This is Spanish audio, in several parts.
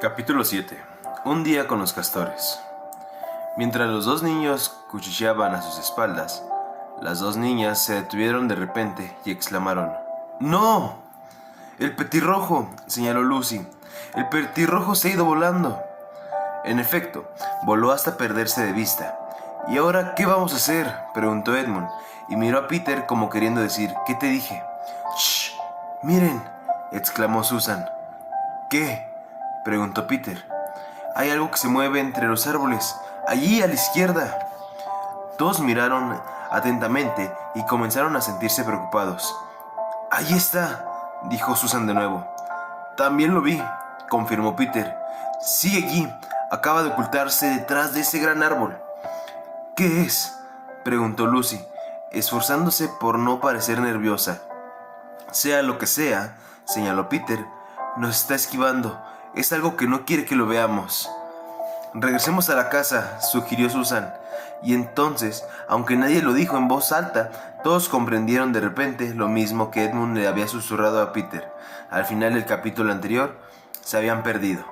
Capítulo 7. Un día con los castores. Mientras los dos niños cuchicheaban a sus espaldas, las dos niñas se detuvieron de repente y exclamaron: ¡No! ¡El petirrojo!, señaló Lucy. ¡El petirrojo se ha ido volando! En efecto, voló hasta perderse de vista. ¿Y ahora qué vamos a hacer?, preguntó Edmund, y miró a Peter como queriendo decir: ¿Qué te dije? ¡Shh! ¡Miren!, exclamó Susan. ¿Qué?, preguntó Peter. Hay algo que se mueve entre los árboles, allí a la izquierda. Todos miraron atentamente y comenzaron a sentirse preocupados. Allí está, dijo Susan de nuevo. También lo vi, confirmó Peter. Sigue allí, acaba de ocultarse detrás de ese gran árbol. ¿Qué es?, preguntó Lucy, esforzándose por no parecer nerviosa. Sea lo que sea, señaló Peter, nos está esquivando. Es algo que no quiere que lo veamos. Regresemos a la casa, sugirió Susan. Y entonces, aunque nadie lo dijo en voz alta, todos comprendieron de repente lo mismo que Edmund le había susurrado a Peter. Al final del capítulo anterior, se habían perdido.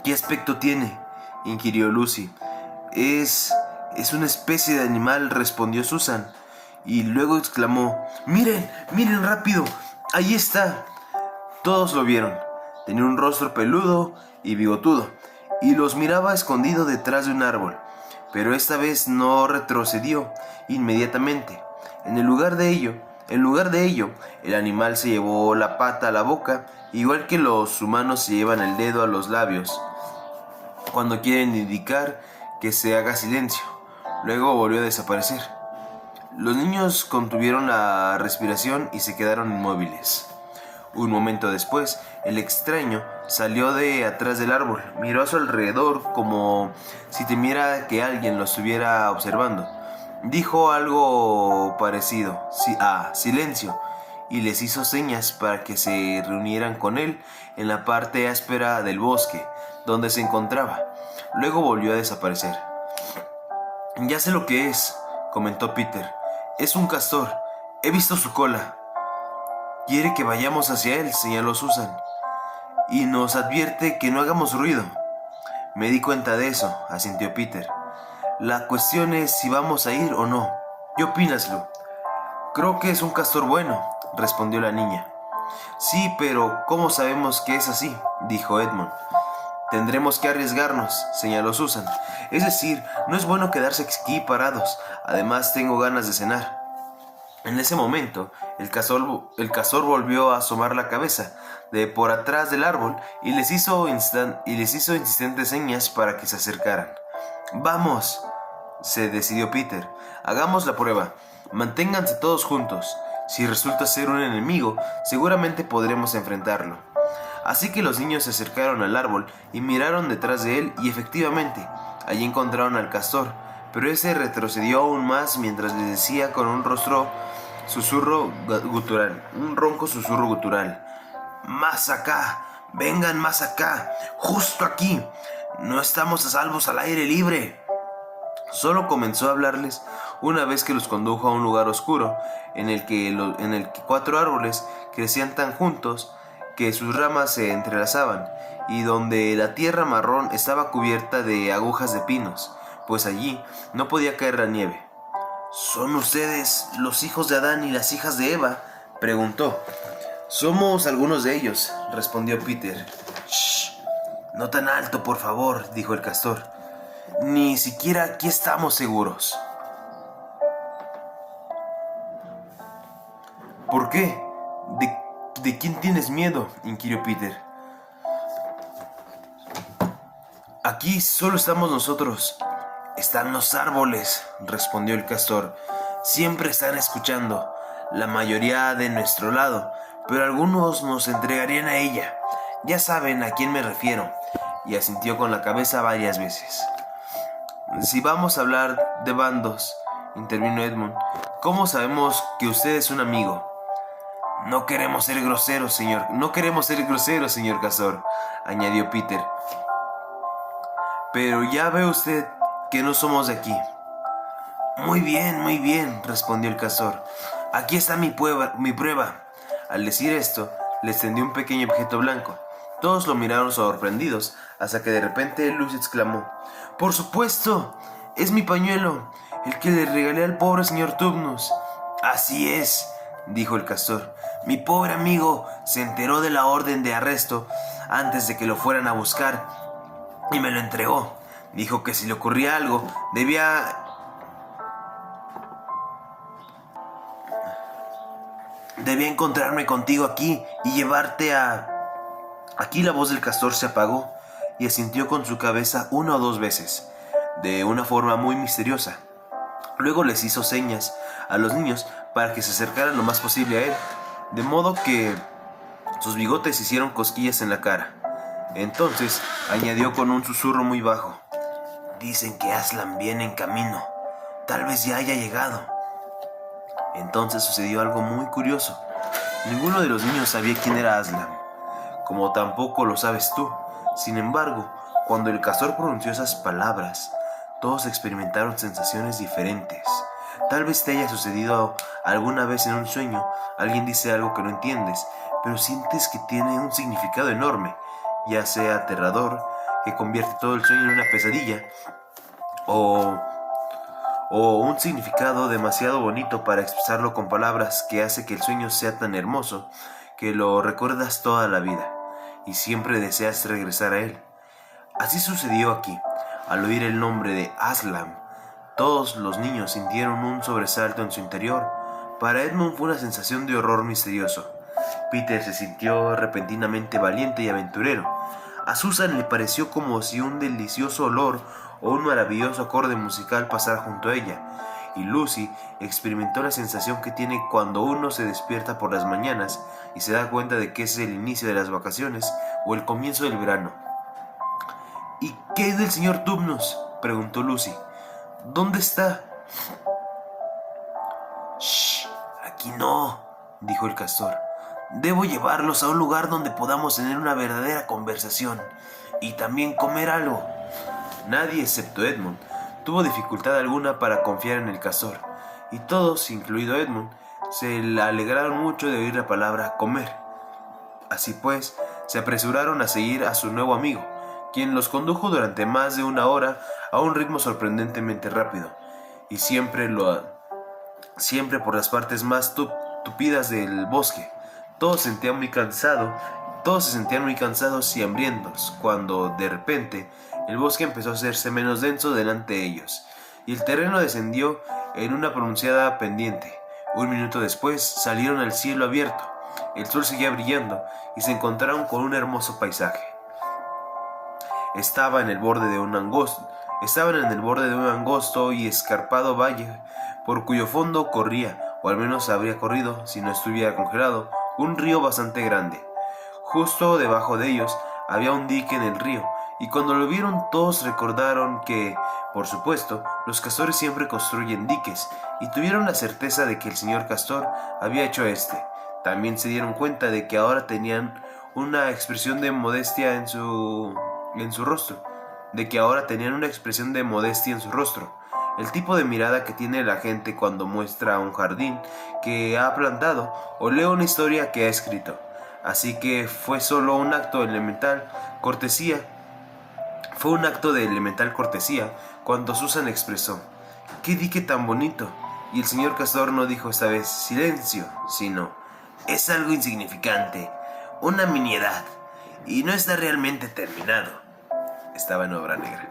¿Qué aspecto tiene?, inquirió Lucy. Es una especie de animal, respondió Susan. Y luego exclamó: ¡Miren! ¡Miren rápido! ¡Ahí está! Todos lo vieron. Tenía un rostro peludo y bigotudo, y los miraba escondido detrás de un árbol. Pero esta vez no retrocedió inmediatamente. En lugar de ello, el animal se llevó la pata a la boca, igual que los humanos se llevan el dedo a los labios cuando quieren indicar que se haga silencio. Luego volvió a desaparecer. Los niños contuvieron la respiración y se quedaron inmóviles. Un momento después, el extraño salió de atrás del árbol, miró a su alrededor como si temiera que alguien lo estuviera observando. Dijo algo parecido a silencio y les hizo señas para que se reunieran con él en la parte áspera del bosque donde se encontraba. Luego volvió a desaparecer. Ya sé lo que es, comentó Peter. Es un castor. He visto su cola. Quiere que vayamos hacia él, señaló Susan, y nos advierte que no hagamos ruido. Me di cuenta de eso, asintió Peter. La cuestión es si vamos a ir o no. ¿Qué opinas, Lu? Creo que es un castor bueno, respondió la niña. Sí, pero ¿cómo sabemos que es así?, dijo Edmund. Tendremos que arriesgarnos, señaló Susan. Es decir, no es bueno quedarse aquí parados. Además, tengo ganas de cenar. En ese momento, el castor volvió a asomar la cabeza de por atrás del árbol y les hizo insistentes señas para que se acercaran. ¡Vamos!, se decidió Peter. Hagamos la prueba. Manténganse todos juntos. Si resulta ser un enemigo, seguramente podremos enfrentarlo. Así que los niños se acercaron al árbol y miraron detrás de él, y efectivamente, allí encontraron al castor, pero ese retrocedió aún más mientras les decía con un ronco susurro gutural: ¡Más acá! ¡Vengan más acá! ¡Justo aquí! ¡No estamos a salvos al aire libre! Solo comenzó a hablarles una vez que los condujo a un lugar oscuro en el que 4 árboles crecían tan juntos que sus ramas se entrelazaban, y donde la tierra marrón estaba cubierta de agujas de pinos, pues allí no podía caer la nieve. ¿Son ustedes los hijos de Adán y las hijas de Eva?, preguntó. Somos algunos de ellos, respondió Peter. Shh, no tan alto, por favor, dijo el castor. Ni siquiera aquí estamos seguros. ¿Por qué? ¿De quién tienes miedo?, inquirió Peter. Aquí solo estamos nosotros. Están los árboles, respondió el castor. Siempre están escuchando, la mayoría de nuestro lado, pero algunos nos entregarían a ella. Ya saben a quién me refiero. Y asintió con la cabeza varias veces. Si vamos a hablar de bandos, intervino Edmund, ¿cómo sabemos que usted es un amigo? No queremos ser groseros, señor castor, añadió Peter. Pero ya ve usted que no somos de aquí. Muy bien, respondió el castor. Aquí está mi prueba. Al decir esto, le extendió un pequeño objeto blanco. Todos lo miraron sorprendidos, hasta que de repente Lucy exclamó: «¡Por supuesto! ¡Es mi pañuelo! ¡El que le regalé al pobre señor Tubnus!». «Así es», dijo el castor. «Mi pobre amigo se enteró de la orden de arresto antes de que lo fueran a buscar y me lo entregó. Dijo que si le ocurría algo, debía encontrarme contigo aquí y llevarte a...». Aquí la voz del castor se apagó y asintió con su cabeza 1 o 2 veces, de una forma muy misteriosa. Luego les hizo señas a los niños para que se acercaran lo más posible a él, de modo que sus bigotes hicieron cosquillas en la cara. Entonces añadió con un susurro muy bajo: «Dicen que Aslan viene en camino. Tal vez ya haya llegado». Entonces sucedió algo muy curioso. Ninguno de los niños sabía quién era Aslan, como tampoco lo sabes tú. Sin embargo, cuando el castor pronunció esas palabras, todos experimentaron sensaciones diferentes. Tal vez te haya sucedido alguna vez en un sueño. Alguien dice algo que no entiendes, pero sientes que tiene un significado enorme, ya sea aterrador, que convierte todo el sueño en una pesadilla, o un significado demasiado bonito para expresarlo con palabras, que hace que el sueño sea tan hermoso que lo recuerdas toda la vida y siempre deseas regresar a él. Así sucedió aquí. Al oír el nombre de Aslan, todos los niños sintieron un sobresalto en su interior. Para Edmund fue una sensación de horror misterioso. Peter se sintió repentinamente valiente y aventurero. A Susan le pareció como si un delicioso olor o un maravilloso acorde musical pasara junto a ella. Y Lucy experimentó la sensación que tiene cuando uno se despierta por las mañanas y se da cuenta de que es el inicio de las vacaciones o el comienzo del verano. «¿Y qué es del señor Tubnus?», preguntó Lucy. «¿Dónde está?». «Shh, aquí no», dijo el castor. «Debo llevarlos a un lugar donde podamos tener una verdadera conversación y también comer algo». Nadie, excepto Edmund, tuvo dificultad alguna para confiar en el castor, y todos, incluido Edmund, se alegraron mucho de oír la palabra comer. Así pues, se apresuraron a seguir a su nuevo amigo, quien los condujo durante más de 1 hora a un ritmo sorprendentemente rápido, y siempre por las partes más tupidas del bosque. Todos se sentían muy cansados y hambrientos, cuando, de repente, el bosque empezó a hacerse menos denso delante de ellos, y el terreno descendió en una pronunciada pendiente. 1 minuto después salieron al cielo abierto. El sol seguía brillando y se encontraron con un hermoso paisaje. Estaban en el borde de un angosto y escarpado valle, por cuyo fondo corría, o al menos habría corrido si no estuviera congelado, un río bastante grande. Justo debajo de ellos había un dique en el río, y cuando lo vieron todos recordaron que, por supuesto, los castores siempre construyen diques, y tuvieron la certeza de que el señor castor había hecho este. También se dieron cuenta de que ahora tenían una expresión de modestia en su rostro. El tipo de mirada que tiene la gente cuando muestra un jardín que ha plantado o lee una historia que ha escrito. Así que fue solo un acto de elemental cortesía. Cuando Susan expresó: «¡Qué dique tan bonito!». Y el señor castor no dijo esta vez «silencio», sino «es algo insignificante, una miniedad, y no está realmente terminado». Estaba en obra negra.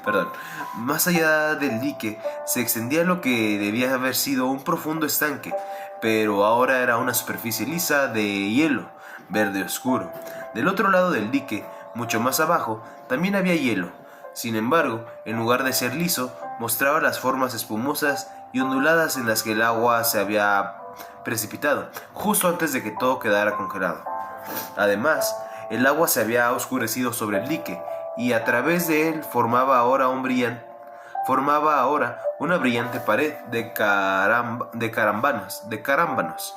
Perdón. Más allá del dique se extendía lo que debía haber sido un profundo estanque, pero ahora era una superficie lisa de hielo, verde oscuro. Del otro lado del dique, mucho más abajo, también había hielo. Sin embargo, en lugar de ser liso, mostraba las formas espumosas y onduladas en las que el agua se había precipitado, justo antes de que todo quedara congelado. Además, el agua se había oscurecido sobre el dique, y a través de él formaba ahora una brillante pared de carámbanos,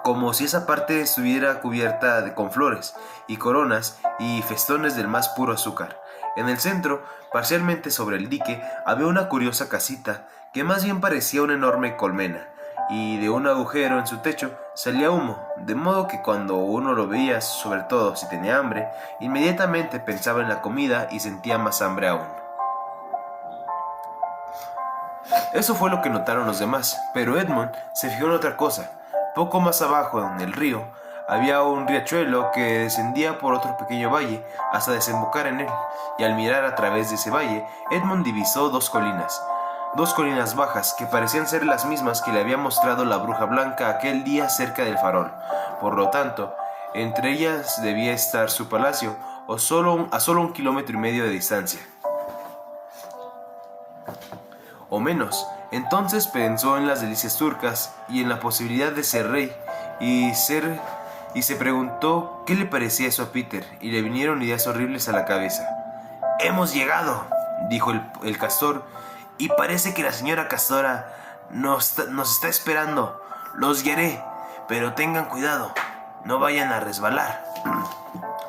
como si esa parte estuviera cubierta con flores y coronas y festones del más puro azúcar. En el centro, parcialmente sobre el dique, había una curiosa casita que más bien parecía una enorme colmena, y de un agujero en su techo salía humo, de modo que cuando uno lo veía, sobre todo si tenía hambre, inmediatamente pensaba en la comida y sentía más hambre aún. Eso fue lo que notaron los demás, pero Edmund se fijó en otra cosa. Poco más abajo, en el río, había un riachuelo que descendía por otro pequeño valle hasta desembocar en él, y al mirar a través de ese valle, Edmund divisó dos colinas bajas que parecían ser las mismas que le había mostrado la bruja blanca aquel día cerca del farol. Por lo tanto, entre ellas debía estar su palacio, a solo 1,5 kilómetros de distancia. O menos. Entonces pensó en las delicias turcas y en la posibilidad de ser rey y se preguntó qué le parecía eso a Peter, y le vinieron ideas horribles a la cabeza. «Hemos llegado», dijo el castor, «y parece que la señora Castora nos está esperando. Los guiaré, pero tengan cuidado, no vayan a resbalar».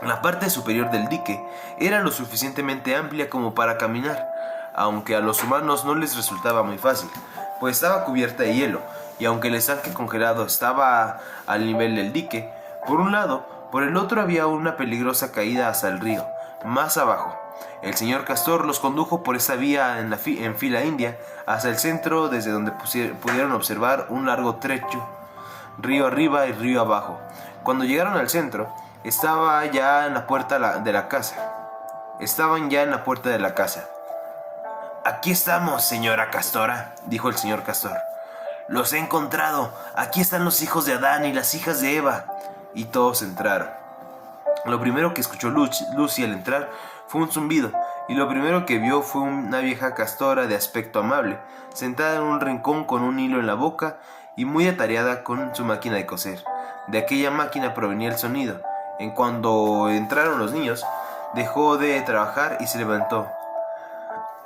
La parte superior del dique era lo suficientemente amplia como para caminar, aunque a los humanos no les resultaba muy fácil, pues estaba cubierta de hielo, y aunque el estanque congelado estaba al nivel del dique, por un lado, por el otro había una peligrosa caída hacia el río, más abajo. El señor Castor los condujo por esa vía en fila india hacia el centro, desde donde pudieron observar un largo trecho, río arriba y río abajo. Cuando llegaron al centro, estaban ya en la puerta de la casa. «Aquí estamos, señora Castora», dijo el señor Castor. «Los he encontrado. Aquí están los hijos de Adán y las hijas de Eva». Y todos entraron. Lo primero que escuchó Lucy al entrar fue un zumbido, y lo primero que vio fue una vieja castora de aspecto amable, sentada en un rincón con un hilo en la boca y muy atareada con su máquina de coser. De aquella máquina provenía el sonido. En cuanto entraron los niños, dejó de trabajar y se levantó.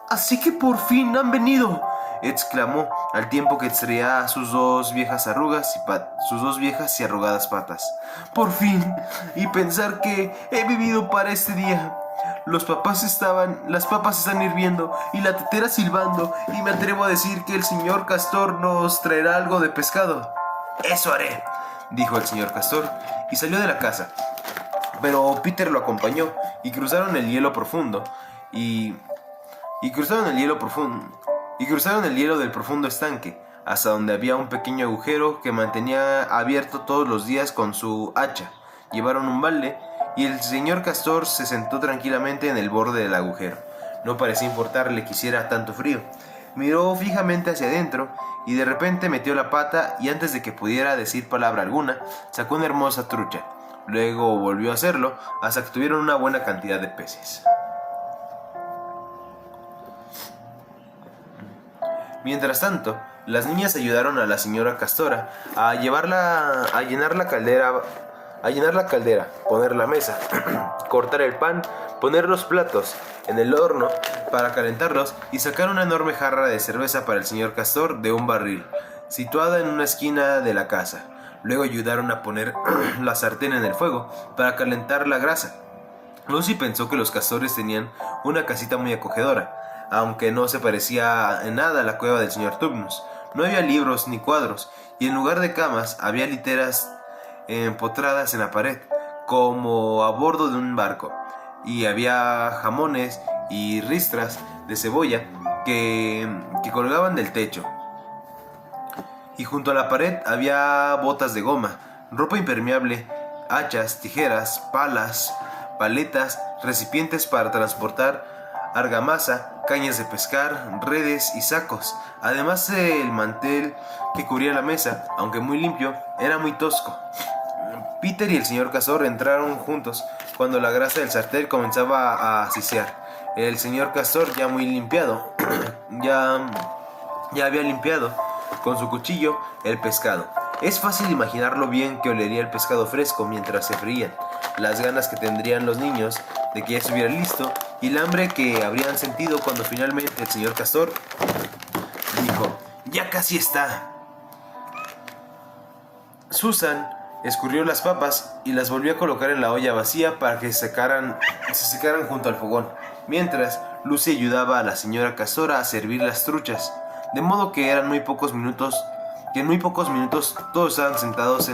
«¡Así que por fin han venido!», exclamó, al tiempo que estreaba sus dos viejas y arrugadas patas. «¡Por fin! Y pensar que he vivido para este día. Las papas están hirviendo y la tetera silbando, y me atrevo a decir que el señor Castor nos traerá algo de pescado». «Eso haré», dijo el señor Castor, y salió de la casa. Pero Peter lo acompañó, y cruzaron el hielo profundo, y cruzaron el hielo del profundo estanque, hasta donde había un pequeño agujero que mantenía abierto todos los días con su hacha. Llevaron un balde, y el señor Castor se sentó tranquilamente en el borde del agujero. No parecía importarle que hiciera tanto frío. Miró fijamente hacia adentro, y de repente metió la pata, y antes de que pudiera decir palabra alguna, sacó una hermosa trucha. Luego volvió a hacerlo, hasta que tuvieron una buena cantidad de peces. Mientras tanto, las niñas ayudaron a la señora Castora a llenar la caldera, poner la mesa, cortar el pan, poner los platos en el horno para calentarlos y sacar una enorme jarra de cerveza para el señor Castor de un barril, situada en una esquina de la casa. Luego ayudaron a poner la sartén en el fuego para calentar la grasa. Lucy pensó que los castores tenían una casita muy acogedora, aunque no se parecía en nada a la cueva del señor Tubnus. No había libros ni cuadros, y en lugar de camas había literas empotradas en la pared, como a bordo de un barco, y había jamones y ristras de cebolla que colgaban del techo. Y junto a la pared había botas de goma, ropa impermeable, hachas, tijeras, palas, paletas, recipientes para transportar argamasa, cañas de pescar, redes y sacos. Además, el mantel que cubría la mesa, aunque muy limpio, era muy tosco. Peter y el señor Castor entraron juntos cuando la grasa del sartén comenzaba a sisear. El señor Castor, ya muy limpiado, ya había limpiado con su cuchillo el pescado. Es fácil imaginar lo bien que olería el pescado fresco mientras se frían, las ganas que tendrían los niños de que ya estuviera listo, y el hambre que habrían sentido cuando finalmente el señor Castor dijo: «Ya casi está». Susan escurrió las papas y las volvió a colocar en la olla vacía para que se secaran junto al fogón, mientras Lucy ayudaba a la señora Castora a servir las truchas, de modo que eran muy pocos minutos que en muy pocos minutos todos estaban sentados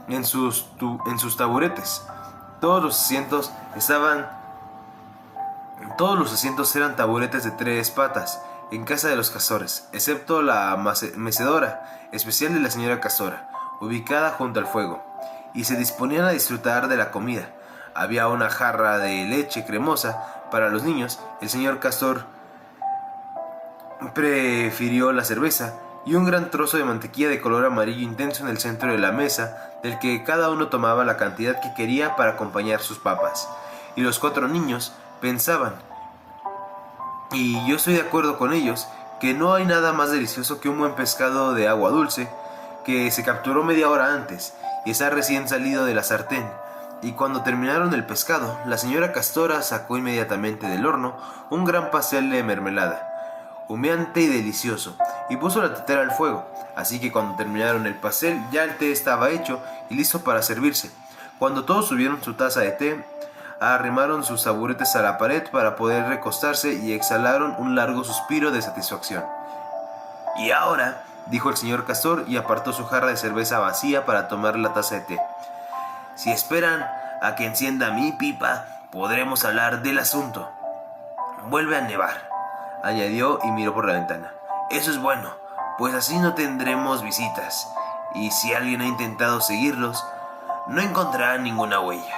en sus taburetes. Todos los asientos eran taburetes de 3 patas en casa de los castores, excepto la mecedora especial de la señora Castora, ubicada junto al fuego, y se disponían a disfrutar de la comida. Había una jarra de leche cremosa para los niños. El señor Castor prefirió la cerveza, y un gran trozo de mantequilla de color amarillo intenso en el centro de la mesa, del que cada uno tomaba la cantidad que quería para acompañar sus papas. Y los 4 niños pensaban, y yo estoy de acuerdo con ellos, que no hay nada más delicioso que un buen pescado de agua dulce, que se capturó media hora antes, y está recién salido de la sartén. Y cuando terminaron el pescado, la señora Castora sacó inmediatamente del horno un gran pastel de mermelada, humeante y delicioso, y puso la tetera al fuego. Así que cuando terminaron el pastel, ya el té estaba hecho y listo para servirse. Cuando todos subieron su taza de té, arrimaron sus taburetes a la pared para poder recostarse y exhalaron un largo suspiro de satisfacción. «Y ahora», dijo el señor Castor, y apartó su jarra de cerveza vacía para tomar la taza de té, «si esperan a que encienda mi pipa, podremos hablar del asunto. Vuelve a nevar», añadió, y miró por la ventana. «Eso es bueno, pues así no tendremos visitas, y si alguien ha intentado seguirlos, no encontrará ninguna huella».